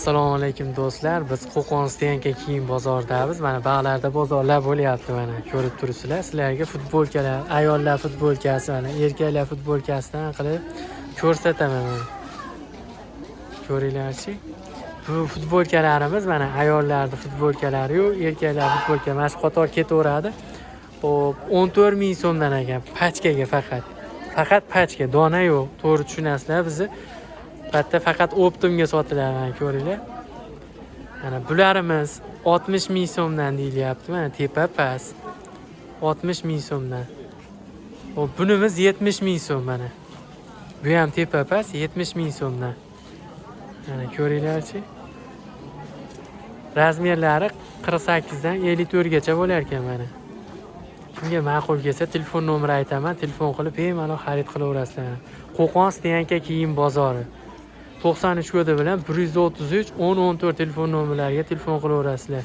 Assalomu alaykum do'stlar. Biz Qo'qon Stenka kiyim bozoridamiz. Mana bog'larda bozorlar bo'lyapti mana. Ko'rib turibsizlar. Sizlarga futbolkalar, ayollar futbolkasi, mana erkaklar futbolkasidan qilib ko'rsataman mana. Ko'ringlarchi. Bu futbolkalarimiz mana ayollarning futbolkalari-yu, erkaklar futbolka mana shu qator ketaveradi. Xo'p, 14 ming so'mdan ekan pachkaga faqat. Faqat pachka, dona yo'q. To'g'ri tushunasizlar bizni. Bitta faqat optimga sotiladi, ko'ringlar. Mana bularimiz 60 ming so'mdan deyilyapti. Mana tepa past 60 ming so'mdan. Xo'p, bunimiz 70 ming so'm mana. Bu ham tepa past 70 ming so'mdan. Mana ko'ringlarchi. Razmerlari 48 dan 54 gacha bo'lar ekan mana. Kimga ma'qul kelsa telefon nomeri aytaman, telefon qilib bemalol xarid qilaverasizlar. Qo'qon Stenka kiyim bozori. 93 kodi bilan 133 10 14 telefon nomerlariga telefon qilaverasizlar.